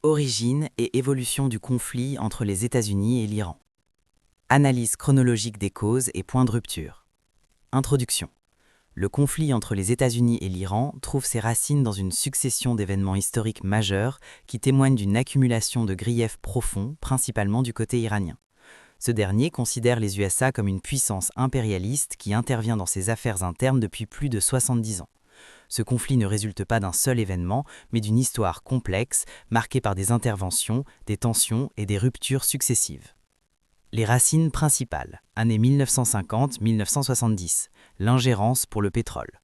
Origine et évolution du conflit entre les États-Unis et l'Iran. Analyse chronologique des causes et points de rupture. Introduction. Le conflit entre les États-Unis et l'Iran trouve ses racines dans une succession d'événements historiques majeurs qui témoignent d'une accumulation de griefs profonds, principalement du côté iranien. Ce dernier considère les USA comme une puissance impérialiste qui intervient dans ses affaires internes depuis plus de 70 ans. Ce conflit ne résulte pas d'un seul événement, mais d'une histoire complexe, marquée par des interventions, des tensions et des ruptures successives. Les racines principales, années 1950-1970, l'ingérence pour le pétrole.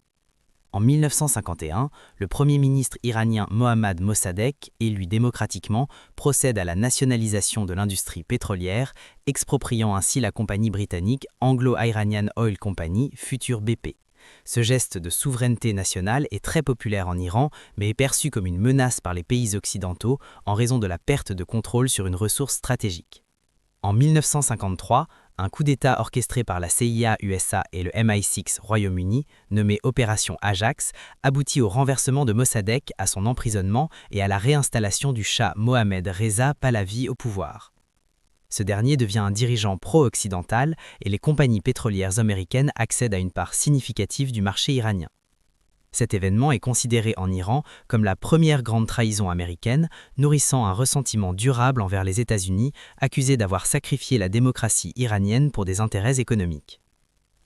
En 1951, le Premier ministre iranien Mohammad Mossadegh, élu démocratiquement, procède à la nationalisation de l'industrie pétrolière, expropriant ainsi la compagnie britannique Anglo-Iranian Oil Company, future BP. Ce geste de souveraineté nationale est très populaire en Iran, mais est perçu comme une menace par les pays occidentaux en raison de la perte de contrôle sur une ressource stratégique. En 1953, un coup d'État orchestré par la CIA USA et le MI6 Royaume-Uni, nommé Opération Ajax, aboutit au renversement de Mossadegh, à son emprisonnement et à la réinstallation du Shah Mohammad Reza Pahlavi au pouvoir. Ce dernier devient un dirigeant pro-occidental et les compagnies pétrolières américaines accèdent à une part significative du marché iranien. Cet événement est considéré en Iran comme la première grande trahison américaine, nourrissant un ressentiment durable envers les États-Unis, accusés d'avoir sacrifié la démocratie iranienne pour des intérêts économiques.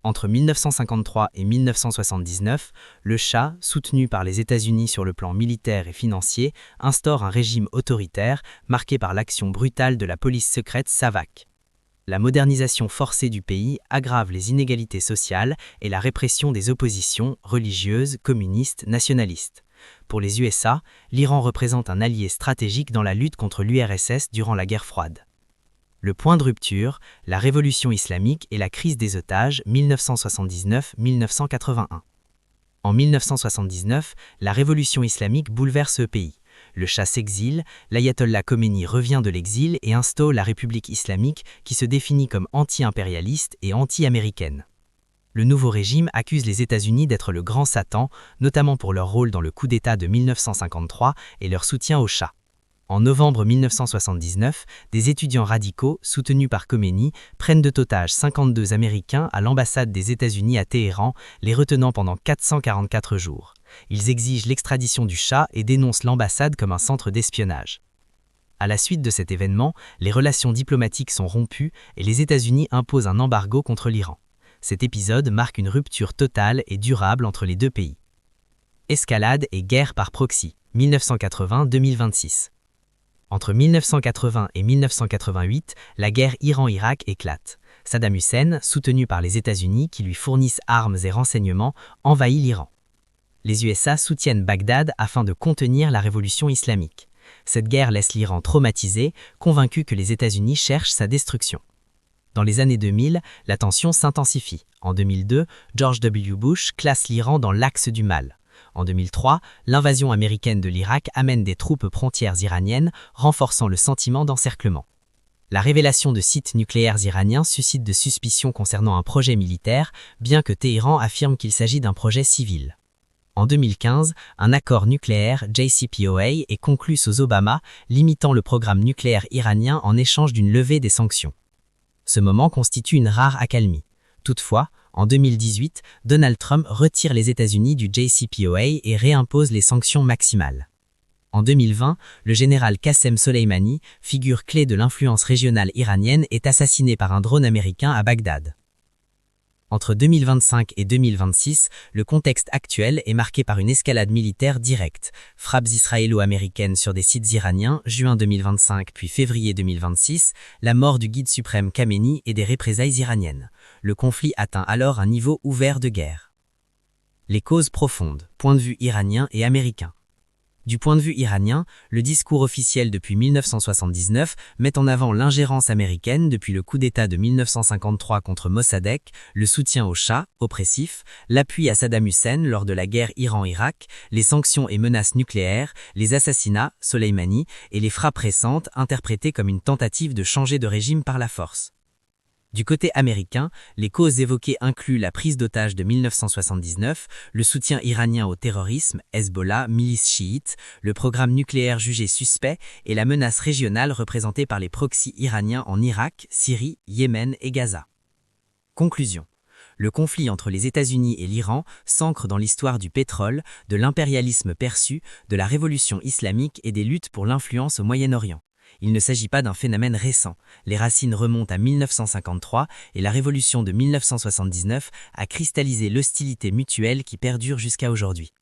Entre 1953 et 1979, le Shah, soutenu par les États-Unis sur le plan militaire et financier, instaure un régime autoritaire marqué par l'action brutale de la police secrète SAVAK. La modernisation forcée du pays aggrave les inégalités sociales et la répression des oppositions religieuses, communistes, nationalistes. Pour les USA, l'Iran représente un allié stratégique dans la lutte contre l'URSS durant la guerre froide. Le point de rupture, la révolution islamique et la crise des otages 1979-1981. En 1979, la révolution islamique bouleverse le pays. Le Shah s'exile, l'ayatollah Khomeini revient de l'exil et instaure la République islamique qui se définit comme anti-impérialiste et anti-américaine. Le nouveau régime accuse les États-Unis d'être le grand Satan, notamment pour leur rôle dans le coup d'État de 1953 et leur soutien au Shah. En novembre 1979, des étudiants radicaux, soutenus par Khomeini, prennent de otages 52 Américains à l'ambassade des États-Unis à Téhéran, les retenant pendant 444 jours. Ils exigent l'extradition du Shah et dénoncent l'ambassade comme un centre d'espionnage. À la suite de cet événement, les relations diplomatiques sont rompues et les États-Unis imposent un embargo contre l'Iran. Cet épisode marque une rupture totale et durable entre les deux pays. Escalade et guerre par proxy, 1980-2026. Entre 1980 et 1988, la guerre Iran-Irak éclate. Saddam Hussein, soutenu par les États-Unis qui lui fournissent armes et renseignements, envahit l'Iran. Les USA soutiennent Bagdad afin de contenir la révolution islamique. Cette guerre laisse l'Iran traumatisé, convaincu que les États-Unis cherchent sa destruction. Dans les années 2000, la tension s'intensifie. En 2002, George W. Bush classe l'Iran dans l'axe du mal. En 2003, l'invasion américaine de l'Irak amène des troupes frontières iraniennes, renforçant le sentiment d'encerclement. La révélation de sites nucléaires iraniens suscite de suspicions concernant un projet militaire, bien que Téhéran affirme qu'il s'agit d'un projet civil. En 2015, un accord nucléaire JCPOA est conclu sous Obama, limitant le programme nucléaire iranien en échange d'une levée des sanctions. Ce moment constitue une rare accalmie. Toutefois, en 2018, Donald Trump retire les États-Unis du JCPOA et réimpose les sanctions maximales. En 2020, le général Qassem Soleimani, figure clé de l'influence régionale iranienne, est assassiné par un drone américain à Bagdad. Entre 2025 et 2026, le contexte actuel est marqué par une escalade militaire directe. Frappes israélo-américaines sur des sites iraniens, juin 2025 puis février 2026, la mort du guide suprême Khamenei et des représailles iraniennes. Le conflit atteint alors un niveau ouvert de guerre. Les causes profondes, point de vue iranien et américain. Du point de vue iranien, le discours officiel depuis 1979 met en avant l'ingérence américaine depuis le coup d'État de 1953 contre Mossadegh, le soutien au Shah, oppressif, l'appui à Saddam Hussein lors de la guerre Iran-Irak, les sanctions et menaces nucléaires, les assassinats, Soleimani, et les frappes récentes interprétées comme une tentative de changer de régime par la force. Du côté américain, les causes évoquées incluent la prise d'otages de 1979, le soutien iranien au terrorisme, Hezbollah, milice chiite, le programme nucléaire jugé suspect et la menace régionale représentée par les proxys iraniens en Irak, Syrie, Yémen et Gaza. Conclusion. Le conflit entre les États-Unis et l'Iran s'ancre dans l'histoire du pétrole, de l'impérialisme perçu, de la révolution islamique et des luttes pour l'influence au Moyen-Orient. Il ne s'agit pas d'un phénomène récent. Les racines remontent à 1953 et la révolution de 1979 a cristallisé l'hostilité mutuelle qui perdure jusqu'à aujourd'hui.